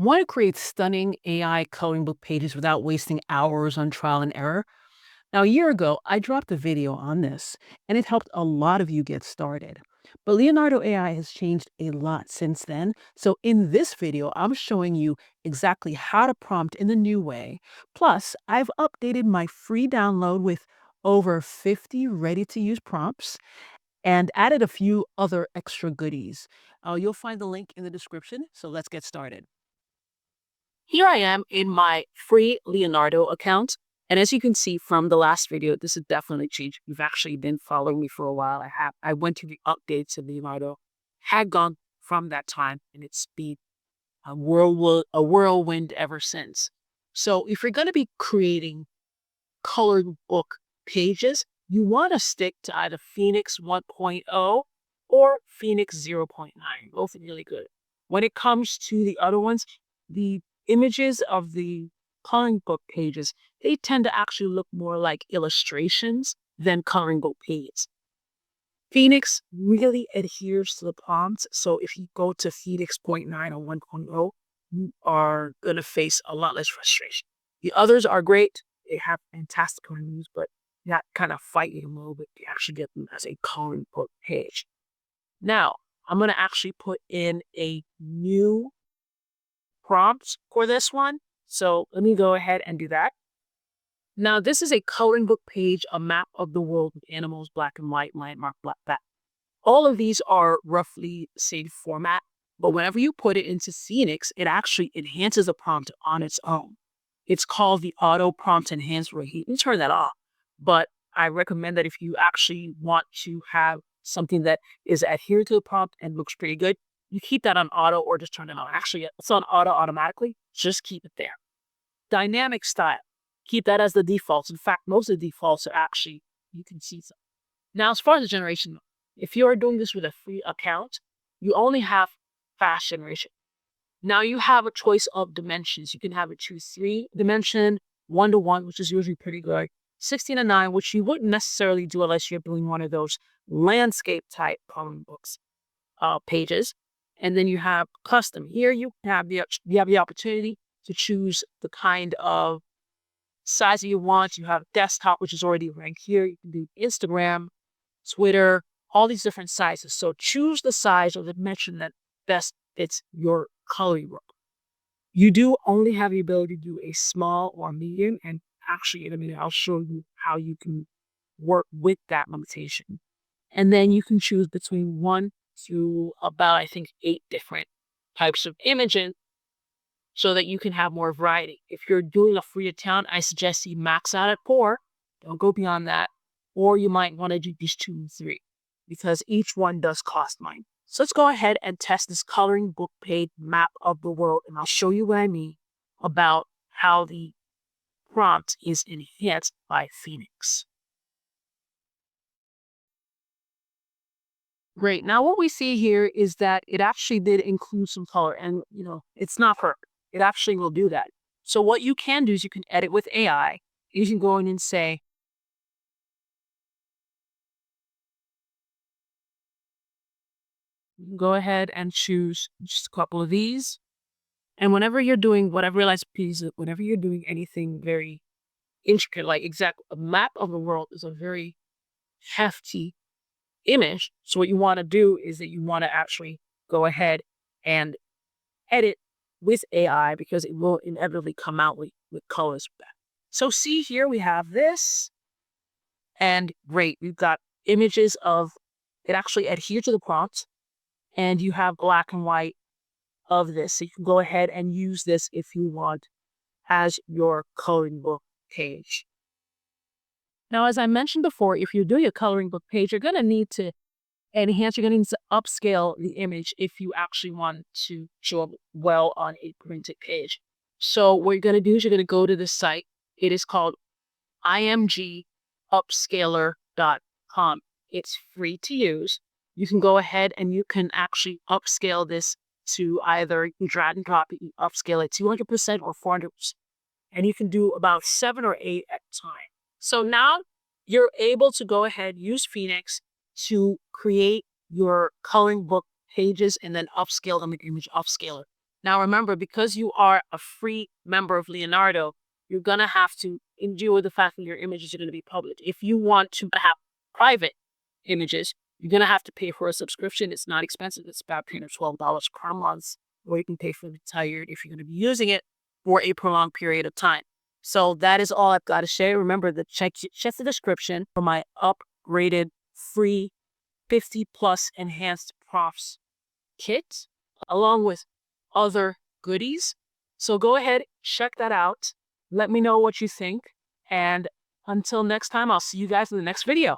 Want to create stunning AI coloring book pages without wasting hours on trial and error? Now, a year ago, I dropped a video on this, and it helped a lot of you get started. But Leonardo AI has changed a lot since then. So, in this video, I'm showing you exactly how to prompt in the new way. Plus, I've updated my free download with over 50 ready to use prompts and added a few other extra goodies. You'll find the link in the description. So, let's get started. Here I am in my free Leonardo account. And as you can see from the last video, this has definitely changed. You've actually been following me for a while. I went to the updates to Leonardo, had gone from that time, and it's been a whirlwind ever since. So if you're going to be creating colored book pages, you want to stick to either Phoenix 1.0 or Phoenix 0.9. Both are really good. When it comes to the other ones, the images of the coloring book pages, they tend to actually look more like illustrations than coloring book pages. Phoenix really adheres to the prompts. So if you go to Phoenix 0.9 or 1.0, you are going to face a lot less frustration. The others are great. They have fantastic reviews, but that kind of fighting a little bit to actually get them as a coloring book page. Now, I'm going to actually put in a new prompt for this one. So let me go ahead and do that. Now, this is a coloring book page, a map of the world with animals, black and white, landmark, black, black. All of these are roughly the same format, but whenever you put it into Phoenix, it actually enhances a prompt on its own. It's called the auto prompt enhancer. You can turn that off, but I recommend that if you actually want to have something that is adhered to the prompt and looks pretty good, you keep that on auto or just turn it on. Actually, it's on auto automatically. Just keep it there. Dynamic style. Keep that as the defaults. In fact, most of the defaults are actually, you can see some. Now, as far as the generation, if you are doing this with a free account, you only have fast generation. Now you have a choice of dimensions. You can have it choose 3-dimension, 1-to-1, which is usually pretty good, 16:9, which you wouldn't necessarily do unless you're doing one of those landscape type coloring books pages. And then you have custom. Here you have the opportunity to choose the kind of size that you want. You have desktop, which is already ranked here. You can do Instagram, Twitter, all these different sizes. So choose the size or the dimension that best fits your coloring book. You do only have the ability to do a small or medium, and actually in a minute I'll show you how you can work with that limitation. And then you can choose between 1 to about, I think, 8 different types of images so that you can have more variety. If you're doing a free account, I suggest you max out at 4. Don't go beyond that. Or you might want to do just 2 and 3 because each one does cost money. So let's go ahead and test this coloring book page map of the world. And I'll show you what I mean about how the prompt is enhanced by Phoenix. Great. Now what we see here is that it actually did include some color and, it's not perfect. It actually will do that. So what you can do is you can edit with AI. You can go in and say, you can go ahead and choose just a couple of these. And whenever you're doing, what I've realized, whenever you're doing anything very intricate, like a map of the world is a very hefty image. So what you want to do is that you want to actually go ahead and edit with AI because it will inevitably come out with colors. So see here we have this, and great, we've got images of it actually adhere to the prompt, and you have black and white of this. So you can go ahead and use this if you want as your coloring book page. Now, as I mentioned before, if you're doing a coloring book page, you're going to need to enhance, you're going to need to upscale the image if you actually want to show up well on a printed page. So what you're going to do is you're going to go to the site. It is called imgupscaler.com. It's free to use. You can go ahead and you can actually upscale this to either, you can drag and drop it, you upscale it 200% or 400%. And you can do about 7 or 8 at a time. So now you're able to go ahead, use Phoenix to create your coloring book pages and then upscale them in Image Upscaler. Now remember, because you are a free member of Leonardo, you're going to have to endure the fact that your images are going to be published. If you want to have private images, you're going to have to pay for a subscription. It's not expensive. It's about $10 or $12 per month, or you can pay for the entire if you're going to be using it for a prolonged period of time. So that is all I've got to say. Remember to check the description for my upgraded free 50 plus enhanced prompts kit, along with other goodies. So go ahead, check that out. Let me know what you think. And until next time, I'll see you guys in the next video.